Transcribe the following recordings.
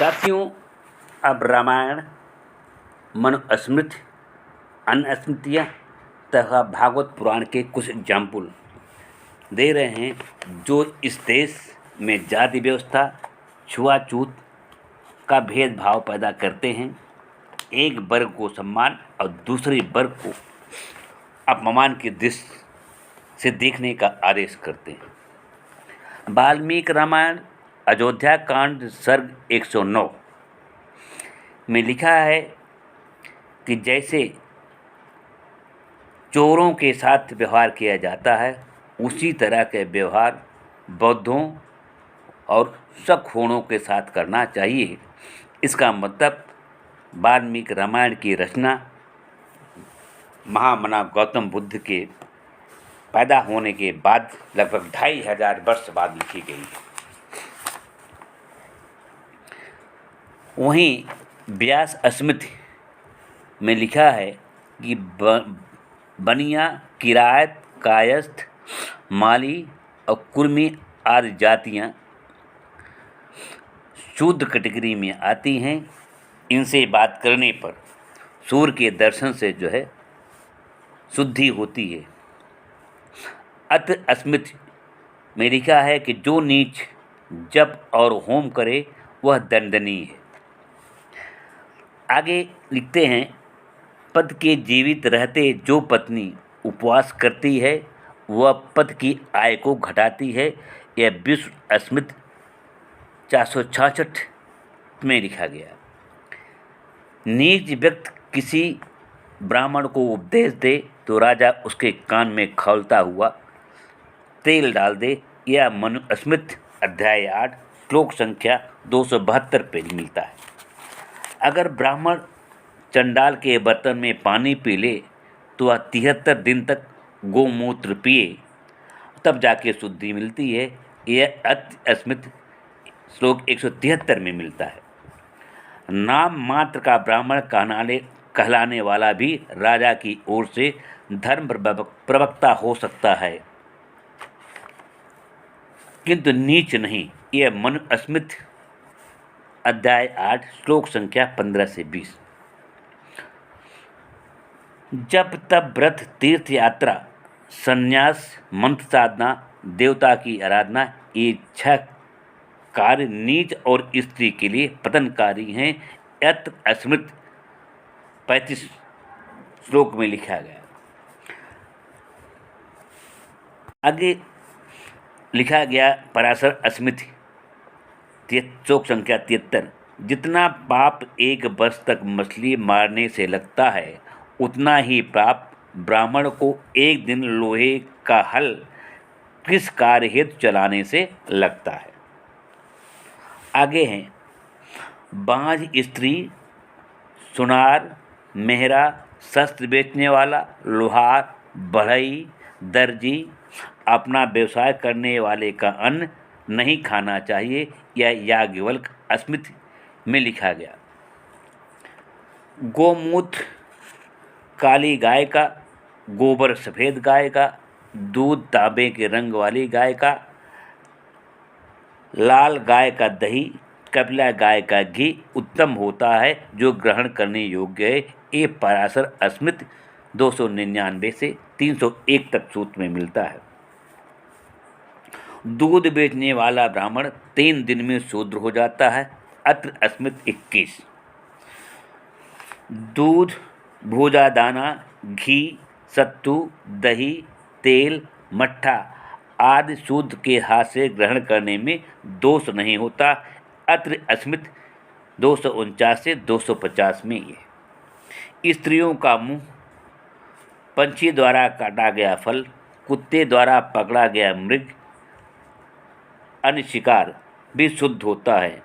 साथियों, अब रामायण, मनुस्मृति, अन्य स्मृतियाँ तथा भागवत पुराण के कुछ एग्जाम्पल दे रहे हैं जो इस देश में जाति व्यवस्था, छुआछूत का भेदभाव पैदा करते हैं। एक वर्ग को सम्मान और दूसरे वर्ग को अपमान की दृष्टि से देखने का आदेश करते हैं। वाल्मीकि रामायण अयोध्या कांड सर्ग 109 में लिखा है कि जैसे चोरों के साथ व्यवहार किया जाता है, उसी तरह के व्यवहार बौद्धों और शकहोणों के साथ करना चाहिए। इसका मतलब वाल्मीकि रामायण की रचना महामना गौतम बुद्ध के पैदा होने के बाद लगभग 2500 वर्ष बाद लिखी गई है। वहीं व्यास स्मृति में लिखा है कि बनिया, किरायत, कायस्थ, माली और कुर्मी आदि जातियाँ शूद्र कैटेगरी में आती हैं। इनसे बात करने पर सूर्य के दर्शन से शुद्धि होती है। अत्र स्मृति में लिखा है कि जो नीच जप और होम करे वह दंडनीय है। आगे लिखते हैं, पति के जीवित रहते जो पत्नी उपवास करती है वह पति की आय को घटाती है। यह विश्व स्मृति 466 में लिखा गया। नीच व्यक्ति किसी ब्राह्मण को उपदेश दे तो राजा उसके कान में खौलता हुआ तेल डाल दे। यह मनुस्मृति अध्याय 8 श्लोक संख्या 272 पे मिलता है। अगर ब्राह्मण चंडाल के बर्तन में पानी पी ले तो वह 73 दिन तक गोमूत्र पिए, तब जाके शुद्धि मिलती है। यह अति स्मृति श्लोक 173 में मिलता है। नाम मात्र का ब्राह्मण कहलाने वाला भी राजा की ओर से धर्म प्रवक्ता हो सकता है, किंतु नीच नहीं। यह मनुस्मृति अध्याय 8 श्लोक संख्या 15 से 20। जब तब व्रत, तीर्थ यात्रा, संन्यास, मंत्र साधना, देवता की आराधना, ये 6 कार्य नीच और स्त्री के लिए पतनकारी हैं। अत्र स्मृति 35 श्लोक में लिखा गया। आगे लिखा गया पराशर स्मृति श्लोक संख्या 73। जितना पाप एक वर्ष तक मछली मारने से लगता है, उतना ही पाप ब्राह्मण को एक दिन लोहे का हल किस कार्य हेतु चलाने से लगता है। आगे हैं, बाँझ स्त्री, सुनार, मेहरा, शस्त्र बेचने वाला, लोहार, बढ़ई, दर्जी, अपना व्यवसाय करने वाले का अन्न नहीं खाना चाहिए। यह याज्ञवल्क स्मृति में लिखा गया। गोमूत्र काली गाय का, गोबर सफ़ेद गाय का, दूध तांबे के रंग वाली गाय का, लाल गाय का दही, कपिला गाय का घी उत्तम होता है जो ग्रहण करने योग्य है। ये पराशर स्मृति 299 से 301 तक सूत्र में मिलता है। दूध बेचने वाला ब्राह्मण 3 दिन में शूद्र हो जाता है। अत्र स्मृति 21। दूध, भूजा दाना, घी, सत्तू, दही, तेल, मट्ठा आदि शूद्र के हाथ से ग्रहण करने में दोष नहीं होता। अत्र स्मृति 249 से 250 में ये। स्त्रियों का मुंह, पंछी द्वारा काटा गया फल, कुत्ते द्वारा पकड़ा गया मृग, अन्य शिकार भी शुद्ध होता है।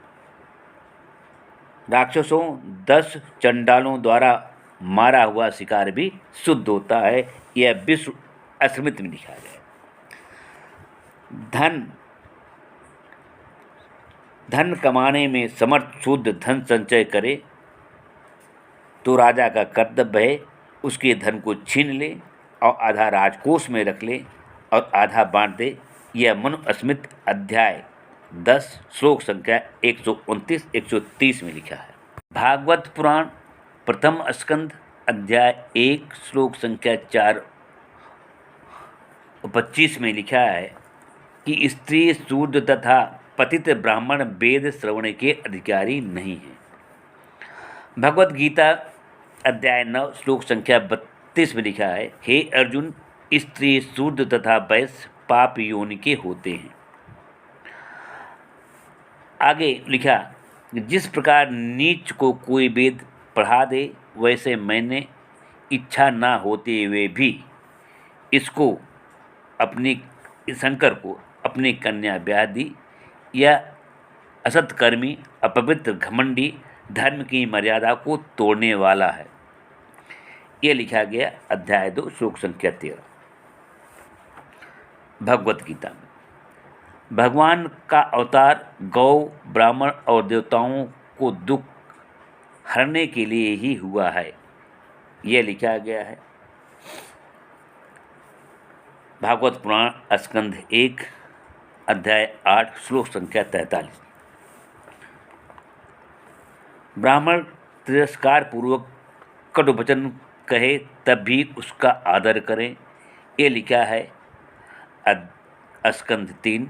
राक्षसों, 10 चंडालों द्वारा मारा हुआ शिकार भी शुद्ध होता है। यह विश्व स्मृति में लिखा गया। धन कमाने में समर्थ शुद्ध धन संचय करे तो राजा का कर्तव्य है उसके धन को छीन ले और आधा राजकोष में रख ले और आधा बांट दे। यह मनुस्मृति अध्याय 10 श्लोक संख्या 129-130 में लिखा है। भागवत पुराण प्रथम स्कंद अध्याय 1 श्लोक संख्या 4 और 25 में लिखा है कि स्त्री, शूद्र तथा पतित ब्राह्मण वेद श्रवण के अधिकारी नहीं हैं। भगवत गीता अध्याय 9 श्लोक संख्या 32 में लिखा है, हे अर्जुन, स्त्री, शूद्र तथा वैश्य पाप योनि के होते हैं। आगे लिखा, जिस प्रकार नीच को कोई वेद पढ़ा दे, वैसे मैंने इच्छा ना होते हुए भी इसको अपनी शंकर को अपनी कन्या ब्याह दी, या असत्कर्मी, अपवित्र, घमंडी, धर्म की मर्यादा को तोड़ने वाला है। ये लिखा गया अध्याय 2 श्लोक संख्या 13। भगवत गीता में भगवान का अवतार गौ, ब्राह्मण और देवताओं को दुख हरने के लिए ही हुआ है, यह लिखा गया है। भागवत पुराण स्कंध 1 अध्याय 8 श्लोक संख्या 43। ब्राह्मण तिरस्कार पूर्वक कटुवचन कहे तब भी उसका आदर करें, ये लिखा है स्कंध 3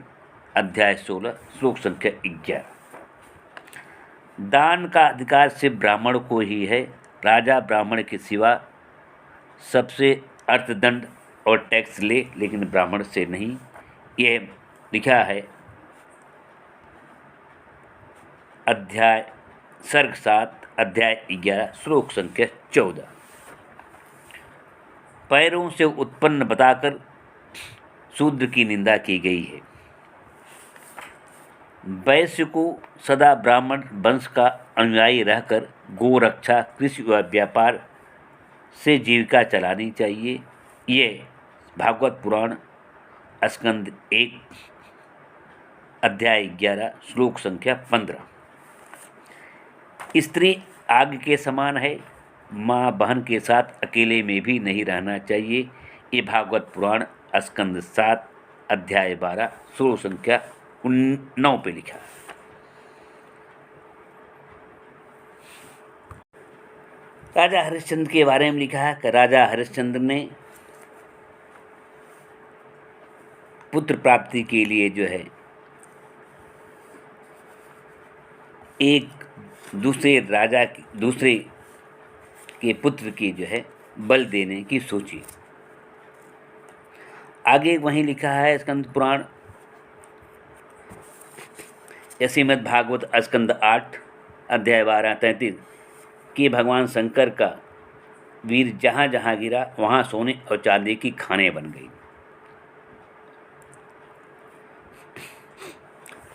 अध्याय 16 श्लोक संख्या 11। दान का अधिकार सिर्फ ब्राह्मण को ही है। राजा ब्राह्मण के सिवा सबसे अर्थदंड और टैक्स ले, लेकिन ब्राह्मण से नहीं। यह लिखा है अध्याय सर्ग 7 अध्याय 11 श्लोक संख्या 14। पैरों से उत्पन्न बताकर शूद्र की निंदा की गई है। वैश्य को सदा ब्राह्मण वंश का अनुयायी रहकर गोरक्षा, कृषि व व्यापार से जीविका चलानी चाहिए। ये भागवत पुराण स्कंद 1 अध्याय 11 श्लोक संख्या 15। स्त्री आग के समान है, माँ बहन के साथ अकेले में भी नहीं रहना चाहिए। ये भागवत पुराण स्कंद 7 अध्याय 12 श्लोक संख्या 9 पे लिखा है। राजा हरिश्चंद्र के बारे में लिखा है कि राजा हरिश्चंद्र ने पुत्र प्राप्ति के लिए जो है एक दूसरे के पुत्र की जो है बल देने की सोची। आगे वहीं लिखा है स्कंद पुराण श्रीमद् भागवत स्कंद 8 अध्याय 12-33 कि भगवान शंकर का वीर जहाँ जहाँ गिरा वहाँ सोने और चांदी की खानें बन गई।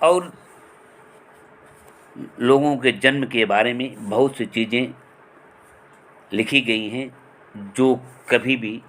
और लोगों के जन्म के बारे में बहुत सी चीज़ें लिखी गई हैं जो कभी भी